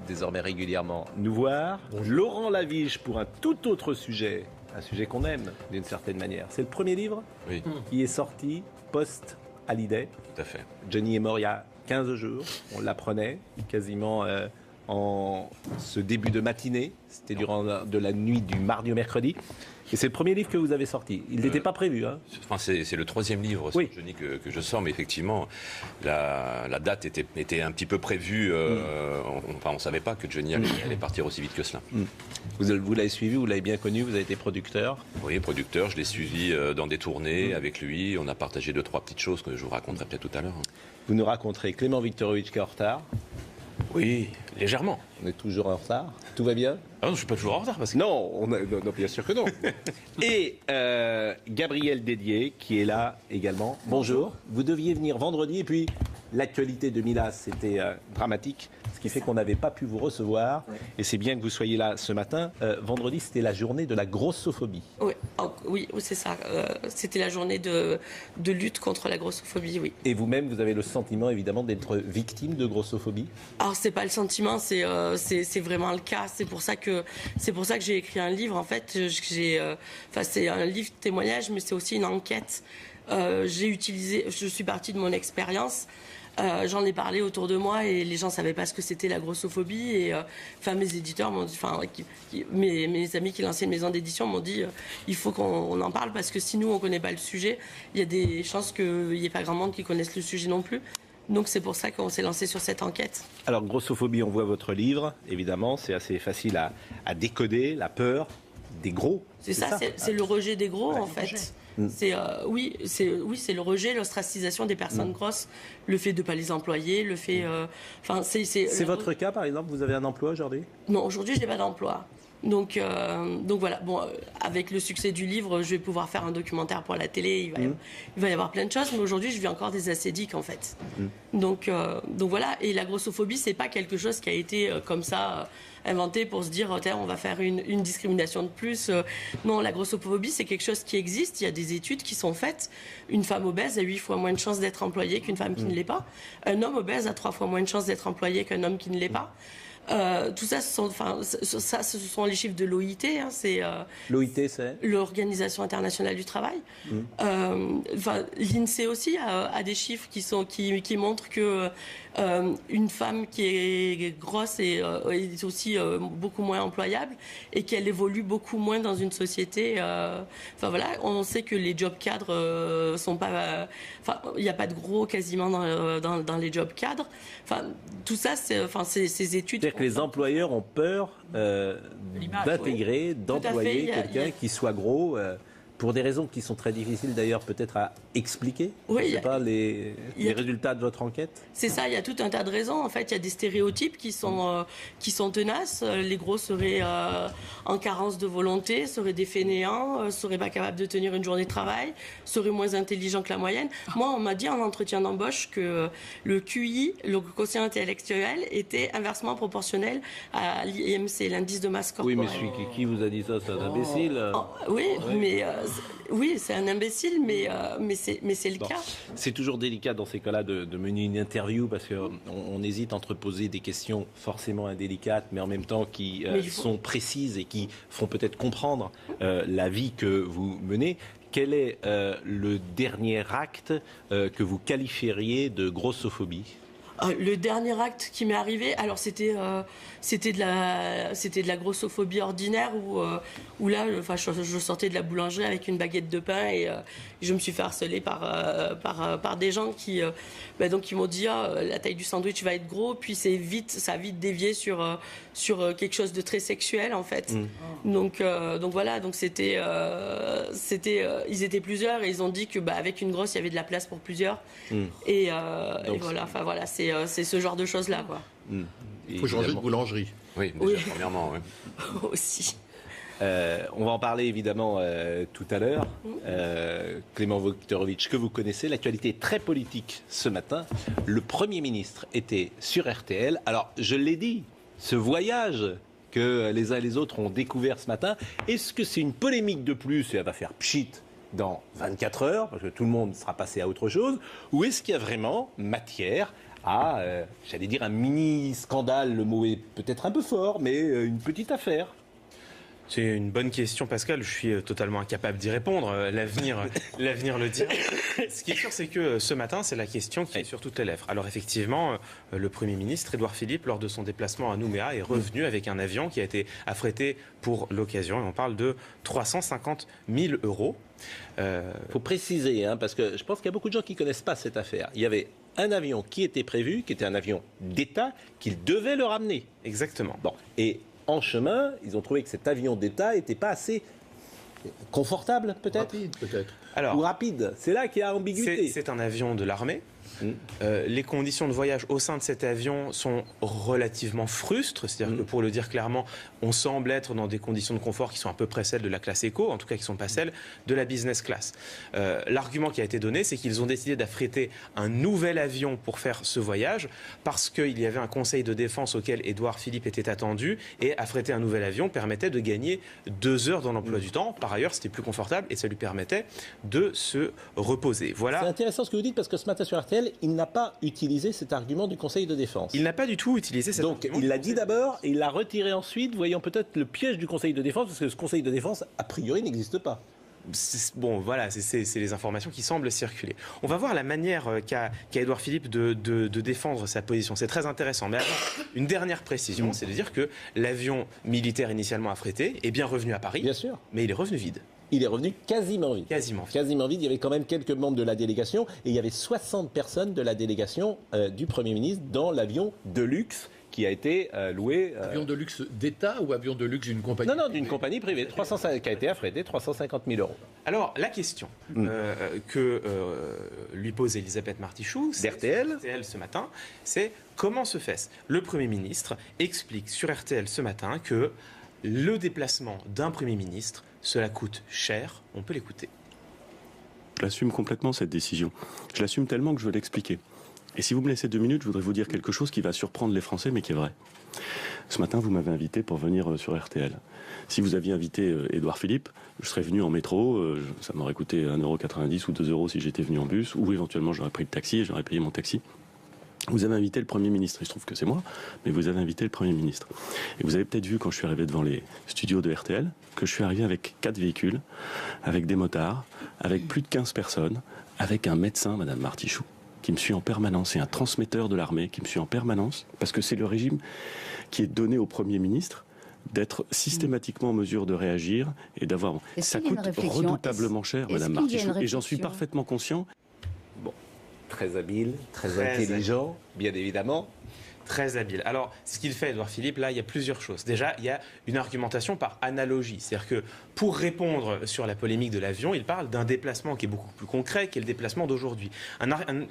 désormais régulièrement nous voir. Bonjour. Laurent Lavige pour un tout autre sujet, un sujet qu'on aime d'une certaine manière. C'est le premier livre qui est sorti post-Hallyday. Tout à fait. Johnny est mort il y a 15 jours, on l'apprenait quasiment en ce début de matinée. C'était durant de la nuit du mardi au mercredi. Et c'est le premier livre que vous avez sorti. Il n'était pas prévu. Hein. Enfin, c'est le troisième livre sur Johnny que je sors, mais effectivement, la date était un petit peu prévue. On ne savait pas que Johnny allait partir aussi vite que cela. Vous l'avez suivi, vous l'avez bien connu, vous avez été producteur. Oui, producteur, je l'ai suivi dans des tournées avec lui. On a partagé 2-3 petites choses que je vous raconterai peut-être tout à l'heure. Vous nous raconterez Clément Viktorovitch qui est en retard. Oui, légèrement. On est toujours en retard. Tout va bien ? Ah non, je ne suis pas toujours en retard. Parce que... Non, bien sûr que non. Et Gabriel Dédier qui est là également. Bonjour. Vous deviez venir vendredi et puis l'actualité de Milas, c'était dramatique. Ce qui fait qu'on n'avait pas pu vous recevoir. Oui. Et c'est bien que vous soyez là ce matin. Vendredi, c'était la journée de la grossophobie. Oui, c'est ça. C'était la journée de lutte contre la grossophobie, oui. Et vous-même, vous avez le sentiment, évidemment, d'être victime de grossophobie ? Alors, c'est pas le sentiment, c'est vraiment le cas. C'est pour ça que j'ai écrit un livre. En fait, c'est un livre de témoignage, mais c'est aussi une enquête. Je suis partie de mon expérience. J'en ai parlé autour de moi et les gens ne savaient pas ce que c'était la grossophobie. Et mes éditeurs m'ont dit, mes amis qui lançaient une maison d'édition m'ont dit il faut qu'on en parle parce que si nous on ne connaît pas le sujet, il y a des chances qu'il n'y ait pas grand monde qui connaisse le sujet non plus. Donc c'est pour ça qu'on s'est lancé sur cette enquête. Alors grossophobie, on voit votre livre, évidemment, c'est assez facile à décoder, la peur des gros. C'est ça, c'est le rejet des gros en fait. C'est le rejet, l'ostracisation des personnes grosses, le fait de ne pas les employer, le fait... c'est votre cas, par exemple, vous avez un emploi aujourd'hui ? Non, aujourd'hui, je n'ai pas d'emploi. Donc voilà, avec le succès du livre, je vais pouvoir faire un documentaire pour la télé, il va y avoir plein de choses, mais aujourd'hui, je vis encore des acédiques, en fait. Donc voilà, et la grossophobie, c'est pas quelque chose qui a été comme ça... inventé pour se dire on va faire une discrimination de plus. Non, la grossophobie, c'est quelque chose qui existe. Il y a des études qui sont faites. Une femme obèse a 8 fois moins de chances d'être employée qu'une femme qui ne l'est pas. Un homme obèse a 3 fois moins de chances d'être employé qu'un homme qui ne l'est pas. Tout ça, ce sont les chiffres de l'OIT. L'OIT, c'est l'Organisation internationale du travail. L'INSEE aussi a des chiffres qui montrent que une femme qui est grosse est aussi beaucoup moins employable et qu'elle évolue beaucoup moins dans une société. On sait que les jobs cadres sont pas. Il n'y a pas de gros quasiment dans les jobs cadres. Tout ça, c'est ces études. C'est-à-dire que les employeurs ont peur d'intégrer, d'employer quelqu'un qui soit gros. Pour des raisons qui sont très difficiles d'ailleurs peut-être à expliquer. Oui, je ne sais pas les résultats de votre enquête. C'est ça, il y a tout un tas de raisons. En fait, il y a des stéréotypes qui sont tenaces. Les gros seraient en carence de volonté, seraient des fainéants, seraient pas capables de tenir une journée de travail, seraient moins intelligents que la moyenne. Moi, on m'a dit en entretien d'embauche que le QI, le quotient intellectuel, était inversement proportionnel à l'IMC, l'indice de masse corporelle. Oui, mais celui qui vous a dit ça, c'est un imbécile. Mais... oui, c'est un imbécile, mais c'est le cas. C'est toujours délicat dans ces cas-là de mener une interview parce qu'on hésite entre poser des questions forcément indélicates, mais en même temps qui sont précises et qui font peut-être comprendre la vie que vous menez. Quel est le dernier acte que vous qualifieriez de grossophobie ? Le dernier acte qui m'est arrivé, alors c'était de la grossophobie ordinaire où là, je sortais de la boulangerie avec une baguette de pain et je me suis fait harceler par des gens qui m'ont dit la taille du sandwich va être gros, puis ça a vite dévié sur quelque chose de très sexuel en fait. Donc voilà, donc ils étaient plusieurs et ils ont dit que avec une grosse il y avait de la place pour plusieurs et voilà, c'est ce genre de choses là quoi. Il faut changer de boulangerie. Oui, premièrement, oui. Aussi. On va en parler évidemment tout à l'heure. Clément Viktorovitch, que vous connaissez, l'actualité est très politique ce matin. Le Premier ministre était sur RTL. Alors, je l'ai dit, ce voyage que les uns et les autres ont découvert ce matin, est-ce que c'est une polémique de plus et elle va faire pchit dans 24 heures, parce que tout le monde sera passé à autre chose, ou est-ce qu'il y a vraiment matière à, j'allais dire, un mini-scandale. Le mot est peut-être un peu fort, mais une petite affaire. C'est une bonne question, Pascal. Je suis totalement incapable d'y répondre. L'avenir le dira. Ce qui est sûr, c'est que ce matin, c'est la question qui est sur toutes les lèvres. Alors effectivement, le Premier ministre, Édouard Philippe, lors de son déplacement à Nouméa, est revenu avec un avion qui a été affrété pour l'occasion. Et on parle de 350 000 euros. Faut préciser, parce que je pense qu'il y a beaucoup de gens qui ne connaissent pas cette affaire. Il y avait un avion qui était prévu, qui était un avion d'État, qu'ils devaient le ramener. Exactement. Bon, et en chemin, ils ont trouvé que cet avion d'État n'était pas assez confortable, peut-être. Rapide, peut-être. Alors, ou rapide. C'est là qu'il y a ambiguïté. C'est un avion de l'armée. Les conditions de voyage au sein de cet avion sont relativement frustres, c'est-à-dire que pour le dire clairement, on semble être dans des conditions de confort qui sont à peu près celles de la classe éco, en tout cas qui ne sont pas celles de la business class. L'argument qui a été donné, c'est qu'ils ont décidé d'affréter un nouvel avion pour faire ce voyage parce qu'il y avait un conseil de défense auquel Édouard Philippe était attendu et affréter un nouvel avion permettait de gagner 2 heures dans l'emploi du temps. Par ailleurs, c'était plus confortable et ça lui permettait de se reposer. Voilà. C'est intéressant ce que vous dites parce que ce matin sur RTL, il n'a pas utilisé cet argument du Conseil de défense. Il n'a pas du tout utilisé cet argument. Donc il l'a dit d'abord et il l'a retiré ensuite, voyant peut-être le piège du Conseil de défense, parce que ce Conseil de défense, a priori, n'existe pas. Bon, voilà, c'est les informations qui semblent circuler. On va voir la manière qu'a Édouard Philippe de défendre sa position. C'est très intéressant. Mais attends, une dernière précision, c'est de dire que l'avion militaire initialement affrété est bien revenu à Paris. Bien sûr. Mais il est revenu vide. Il est revenu quasiment vide. Quasiment vide. Il y avait quand même quelques membres de la délégation et il y avait 60 personnes de la délégation du Premier ministre dans l'avion de luxe qui a été loué. Avion de luxe d'État ou avion de luxe d'une compagnie privée ? Non, d'une compagnie privée, qui a été affrété 350 000 euros. Alors, la question que lui pose Elisabeth Martichoux, d'RTL ce matin, c'est comment se fait-ce ? Le Premier ministre explique sur RTL ce matin que le déplacement d'un Premier ministre, cela coûte cher. On peut l'écouter. Je l'assume complètement, cette décision. Je l'assume tellement que je veux l'expliquer. Et si vous me laissez 2 minutes, je voudrais vous dire quelque chose qui va surprendre les Français, mais qui est vrai. Ce matin, vous m'avez invité pour venir sur RTL. Si vous aviez invité Édouard Philippe, je serais venu en métro, ça m'aurait coûté 1,90 € ou 2 € si j'étais venu en bus, ou éventuellement j'aurais pris le taxi et j'aurais payé mon taxi. Vous avez invité le Premier ministre, il se trouve que c'est moi, mais vous avez invité le Premier ministre. Et vous avez peut-être vu quand je suis arrivé devant les studios de RTL, que je suis arrivé avec 4 véhicules, avec des motards, avec plus de 15 personnes, avec un médecin, Madame Martichoux, qui me suit en permanence, et un transmetteur de l'armée qui me suit en permanence, parce que c'est le régime qui est donné au Premier ministre d'être systématiquement en mesure de réagir et d'avoir... Ça coûte redoutablement cher, Madame Martichoux, et j'en suis parfaitement conscient. Bon. Très habile, très intelligent, bien évidemment. Très habile. Alors, ce qu'il fait, Édouard Philippe, là, il y a plusieurs choses. Déjà, il y a une argumentation par analogie. C'est-à-dire que pour répondre sur la polémique de l'avion, il parle d'un déplacement qui est beaucoup plus concret, qui est le déplacement d'aujourd'hui.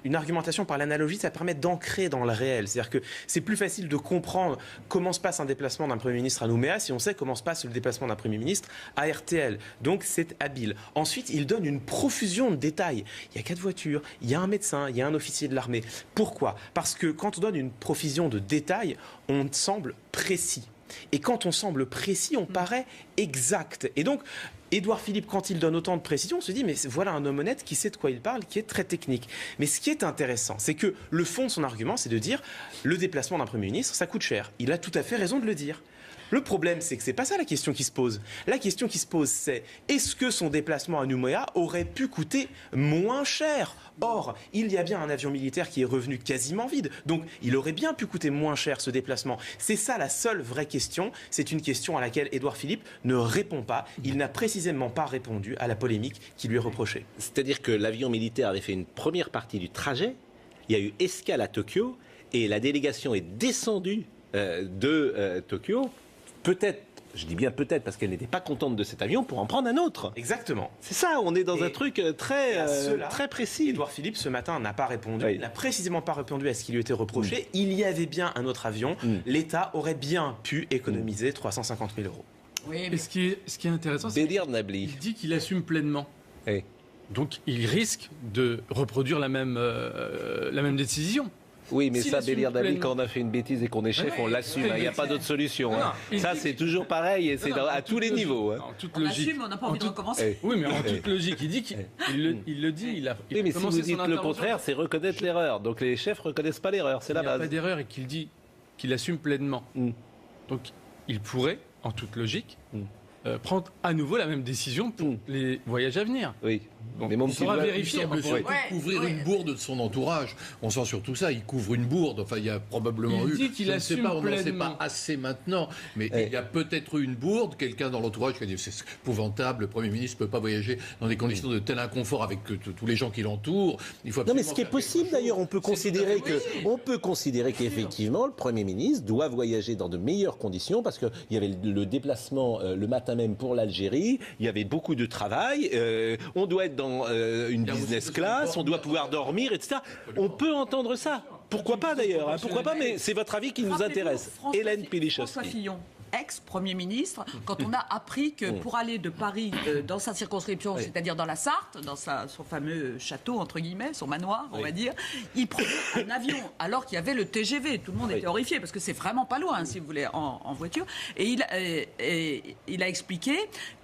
Une argumentation par l'analogie, ça permet d'ancrer dans le réel. C'est-à-dire que c'est plus facile de comprendre comment se passe un déplacement d'un Premier ministre à Nouméa si on sait comment se passe le déplacement d'un Premier ministre à RTL. Donc, c'est habile. Ensuite, il donne une profusion de détails. Il y a 4 voitures, il y a un médecin, il y a un officier de l'armée. Pourquoi ? Parce que quand on donne une profusion de détails, on semble précis. Et quand on semble précis, on paraît exact. Et donc, Édouard Philippe, quand il donne autant de précision, on se dit, mais voilà un homme honnête qui sait de quoi il parle, qui est très technique. Mais ce qui est intéressant, c'est que le fond de son argument, c'est de dire, le déplacement d'un Premier ministre, ça coûte cher. Il a tout à fait raison de le dire. Le problème, c'est que c'est pas ça la question qui se pose. La question qui se pose, c'est est-ce que son déplacement à Nouméa aurait pu coûter moins cher ? Or, il y a bien un avion militaire qui est revenu quasiment vide. Donc, il aurait bien pu coûter moins cher ce déplacement. C'est ça la seule vraie question. C'est une question à laquelle Édouard Philippe ne répond pas. Il n'a précisément pas répondu à la polémique qui lui est reprochée. C'est-à-dire que l'avion militaire avait fait une première partie du trajet. Il y a eu escale à Tokyo et la délégation est descendue de Tokyo. Peut-être, je dis bien peut-être parce qu'elle n'était pas contente de cet avion pour en prendre un autre. Exactement. C'est ça, on est dans un truc très précis. Édouard Philippe, ce matin, n'a pas répondu. Il n'a précisément pas répondu à ce qui lui était reproché. Il y avait bien un autre avion. L'État aurait bien pu économiser 350 000 euros. Oui, mais ce qui est intéressant, c'est qu'il dit qu'il assume pleinement. Oui. Donc, il risque de reproduire la même décision. Oui, mais ça, Bélir Dabi, quand on a fait une bêtise et qu'on est chef, on l'assume. Il n'y a pas d'autre solution. Ça, c'est toujours pareil et c'est à tous les niveaux. On l'assume, on n'a pas envie de recommencer. Oui, mais en toute logique, il dit qu'il le dit. Oui, mais si vous dites le contraire, c'est reconnaître l'erreur. Donc les chefs ne reconnaissent pas l'erreur, c'est la base. Il n'y a pas d'erreur et qu'il dit qu'il assume pleinement. Donc il pourrait, en toute logique, prendre à nouveau la même décision pour les voyages à venir. Oui. Bon, mais mon il faudra vérifier. Il semble couvrir une bourde de son entourage. On sent surtout ça. Il couvre une bourde. Enfin, il y a probablement il dit qu'il assume pleinement. On n'en sait pas assez maintenant. Mais il y a peut-être eu une bourde. Quelqu'un dans l'entourage qui a dit c'est épouvantable. Le Premier ministre ne peut pas voyager dans des conditions de tel inconfort avec tous les gens qui l'entourent. Non, mais ce qui est possible d'ailleurs, on peut considérer qu'effectivement le Premier ministre doit voyager dans de meilleures conditions parce qu'il y avait le déplacement le matin même pour l'Algérie. Il y avait beaucoup de travail. On doit être dans une business class, on doit pouvoir dormir, etc. On peut entendre ça. Pourquoi pas d'ailleurs, pourquoi pas, mais c'est votre avis qui nous intéresse. Hélène Pilichowski. François Fillon, ex-Premier ministre, quand on a appris que pour aller de Paris dans sa circonscription, c'est-à-dire dans la Sarthe, dans son fameux château, entre guillemets, son manoir, on va dire, il prenait un avion alors qu'il y avait le TGV. Tout le monde était horrifié parce que c'est vraiment pas loin, si vous voulez, en voiture. Et il a expliqué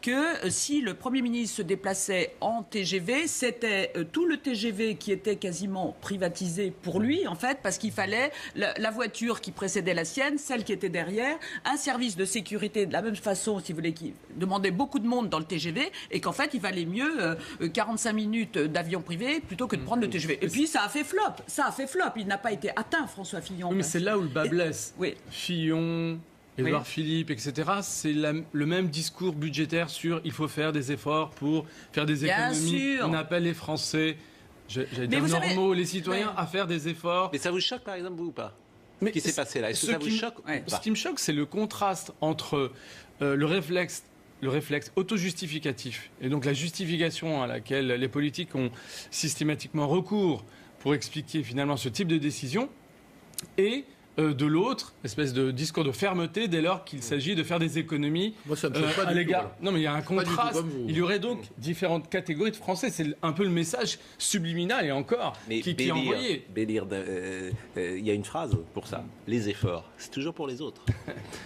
que si le Premier ministre se déplaçait en TGV, c'était tout le TGV qui était quasiment privatisé pour lui, en fait, parce qu'il fallait la voiture qui précédait la sienne, celle qui était derrière, un service de sécurité de la même façon, si vous voulez, qui demandait beaucoup de monde dans le TGV, et qu'en fait, il valait mieux 45 minutes d'avion privé plutôt que de prendre le TGV. Et puis, ça a fait flop. Il n'a pas été atteint, François Fillon. Oui, mais c'est là où le bas blesse. Oui. Fillon, Édouard Philippe, etc. C'est le même discours budgétaire sur il faut faire des efforts pour faire des économies. On appelle les Français, j'allais dire normaux, les citoyens, à faire des efforts. Mais ça vous choque, par exemple, vous ou pas ? Ce qui s'est passé là, est-ce que ça vous choque ou pas ? Ce qui me choque, c'est le contraste entre le réflexe auto-justificatif et donc la justification à laquelle les politiques ont systématiquement recours pour expliquer finalement ce type de décision et de l'autre, espèce de discours de fermeté dès lors qu'il s'agit de faire des économies. Moi, ça me choque pas à du l'égard. tout, Non, mais il y a un contraste. Il y aurait donc différentes catégories de Français. C'est un peu le message subliminal et encore qui est envoyé. Bélir, il y a une phrase pour ça. Les efforts, c'est toujours pour les autres.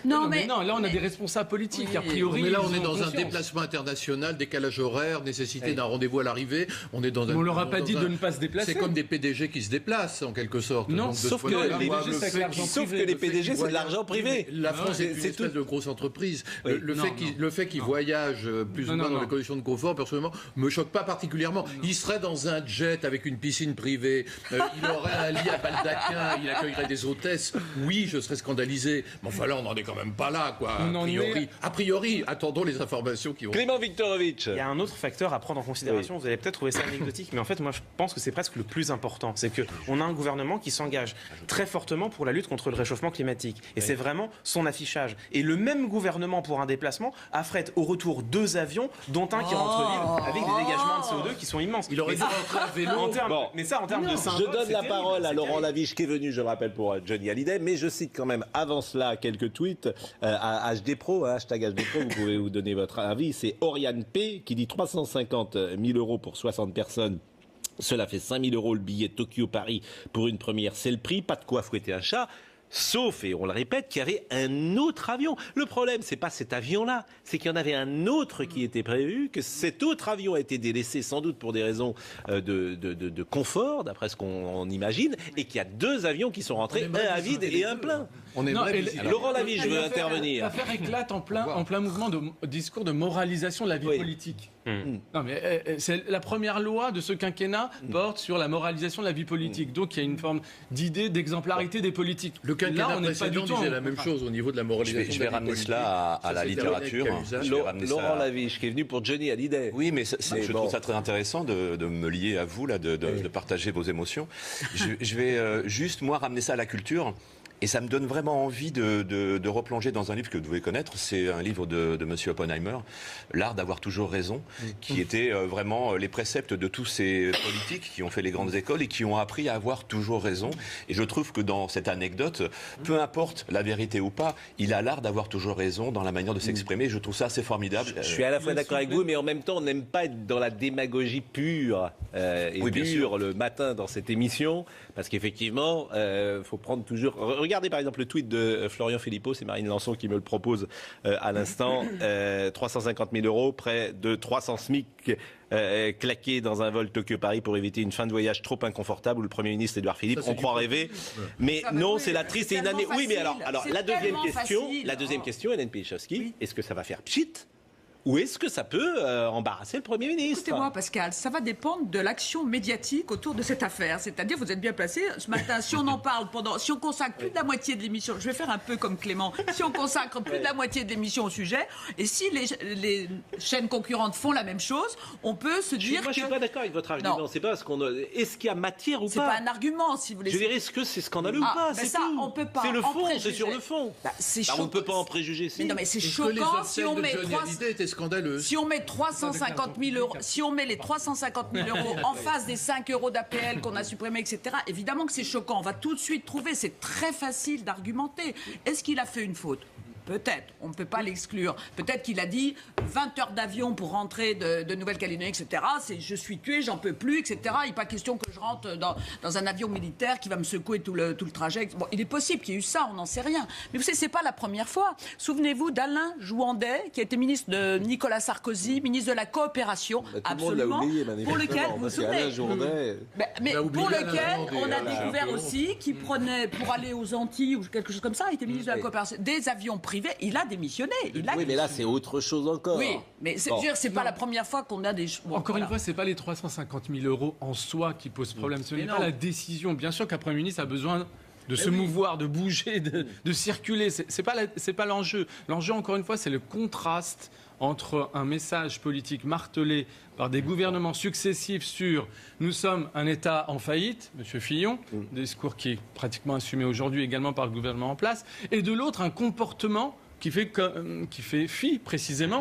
Non, là on a des responsables politiques. A priori, mais là on est dans un déplacement international, décalage horaire, nécessité d'un rendez-vous à l'arrivée. On est dans on leur a pas dit de ne pas se déplacer. C'est comme des PDG qui se déplacent en quelque sorte. Non, sauf que les PDG, c'est de l'argent privé. La France est une espèce de grosse entreprise. Le fait qu'ils voyagent plus ou moins dans des conditions de confort, personnellement, me choque pas particulièrement. Il serait dans un jet avec une piscine privée, il aurait un lit à baldaquin, il accueillerait des hôtesses. Oui, je serais scandalisé. Mais enfin là, on n'en est quand même pas là, quoi. A priori, attendons les informations qui vont... Clément Viktorovitch. Il y a un autre facteur à prendre en considération. Vous allez peut-être trouver ça anecdotique, mais en fait, moi, je pense que c'est presque le plus important. C'est qu'on a un gouvernement qui s'engage très fortement pour la lutte contre le réchauffement climatique. Et c'est vraiment son affichage. Et le même gouvernement, pour un déplacement, affrète au retour 2 avions, dont un qui rentre libre, avec des dégagements de CO2 qui sont immenses. Il aurait dû rentrer à vélo. Mais ça, en termes de symbole, je donne la parole à Laurent Laviche, qui est venu, je le rappelle, pour Johnny Hallyday, mais je cite quand même avant cela quelques tweets à HD Pro, hashtag HD Pro, vous pouvez vous donner votre avis. C'est Oriane P. qui dit 350 000 € pour 60 personnes. Cela fait 5 000 € le billet Tokyo-Paris pour une première, c'est le prix. Pas de quoi fouetter un chat. Sauf, et on le répète, qu'il y avait un autre avion. Le problème, c'est pas cet avion-là, c'est qu'il y en avait un autre qui était prévu, que cet autre avion a été délaissé sans doute pour des raisons de confort, d'après ce qu'on imagine, et qu'il y a 2 avions qui sont rentrés, un à vide et un plein. Laurent Laviche, je veux intervenir. L'affaire éclate en plein mouvement de discours de moralisation de la vie politique. Non, mais c'est la première loi de ce quinquennat porte sur la moralisation de la vie politique. Donc il y a une forme d'idée d'exemplarité des politiques. Le quinquennat précédent disait la même chose au niveau de la moralisation. Je vais ramener cela à la littérature. Laurent Laviche, qui est venu pour Johnny Hallyday. Oui, mais je trouve ça très intéressant de me lier à vous, là, de partager vos émotions. Je vais juste, moi, ramener ça à la culture. Et ça me donne vraiment envie de replonger dans un livre que vous devez connaître. C'est un livre de Monsieur Oppenheimer, L'art d'avoir toujours raison, qui était vraiment les préceptes de tous ces politiques qui ont fait les grandes écoles et qui ont appris à avoir toujours raison. Et je trouve que dans cette anecdote, peu importe la vérité ou pas, il a l'art d'avoir toujours raison dans la manière de s'exprimer. Je trouve ça assez formidable. Je suis à la fois d'accord avec vous, mais en même temps, on n'aime pas être dans la démagogie pure et dure le matin dans cette émission, parce qu'effectivement, faut prendre toujours... Regardez par exemple le tweet de Florian Philippot, c'est Marine Lançon qui me le propose à l'instant. 350 000 euros, près de 300 SMIC claqués dans un vol Tokyo-Paris pour éviter une fin de voyage trop inconfortable où le Premier ministre Édouard Philippe, on croit rêver. Mais non, c'est la triste et une année... Oui, mais alors la deuxième question, Hélène Pilichowski, est-ce que ça va faire pchit ? Ou est-ce que ça peut embarrasser le Premier ministre ? Écoutez-moi, Pascal, ça va dépendre de l'action médiatique autour de cette affaire. C'est-à-dire, vous êtes bien placé. Ce matin, si on en parle si on consacre plus de la moitié de l'émission, je vais faire un peu comme Clément, si on consacre plus de la moitié de l'émission au sujet, et si les chaînes concurrentes font la même chose, on peut se dire je suis pas d'accord avec votre argument. Non. C'est pas est-ce qu'il y a matière ou pas ? C'est pas un argument, si vous voulez. Je veux dire, est-ce que c'est scandaleux ou pas ? C'est ça, on peut pas. C'est le fond, c'est sur le fond. On ne peut pas en préjuger. Mais non, mais c'est choquant si on met Si on met 350 000 euros, si on met les 350 000 euros en face des 5 euros d'APL qu'on a supprimés, etc., évidemment que c'est choquant. On va tout de suite trouver, c'est très facile d'argumenter. Est-ce qu'il a fait une faute ? Peut-être, on ne peut pas l'exclure. Peut-être qu'il a dit 20 heures d'avion pour rentrer de Nouvelle-Calédonie, etc. Je suis tué, j'en peux plus, etc. Il n'est pas question que je rentre dans un avion militaire qui va me secouer tout le trajet. Bon, il est possible qu'il y ait eu ça, on n'en sait rien. Mais vous savez, ce n'est pas la première fois. Souvenez-vous d'Alain Jouandet, qui a été ministre de Nicolas Sarkozy, ministre de la coopération, absolument, pour lequel, vous vous souvenez, mais pour lequel on a découvert aussi qu'il prenait, pour aller aux Antilles ou quelque chose comme ça, il était ministre de la coopération, des avions privés. Il a démissionné. Mais là, c'est autre chose encore. Oui, mais c'est pas la première fois qu'on a des... Encore une fois, c'est pas les 350 000 euros en soi qui posent problème. Ce n'est pas la décision. Bien sûr qu'un Premier ministre a besoin de se mouvoir, de bouger, de circuler. C'est pas l'enjeu. L'enjeu, encore une fois, c'est le contraste entre un message politique martelé par des gouvernements successifs sur « nous sommes un État en faillite », M. Fillon, discours qui est pratiquement assumé aujourd'hui également par le gouvernement en place, et de l'autre, un comportement qui fait fi précisément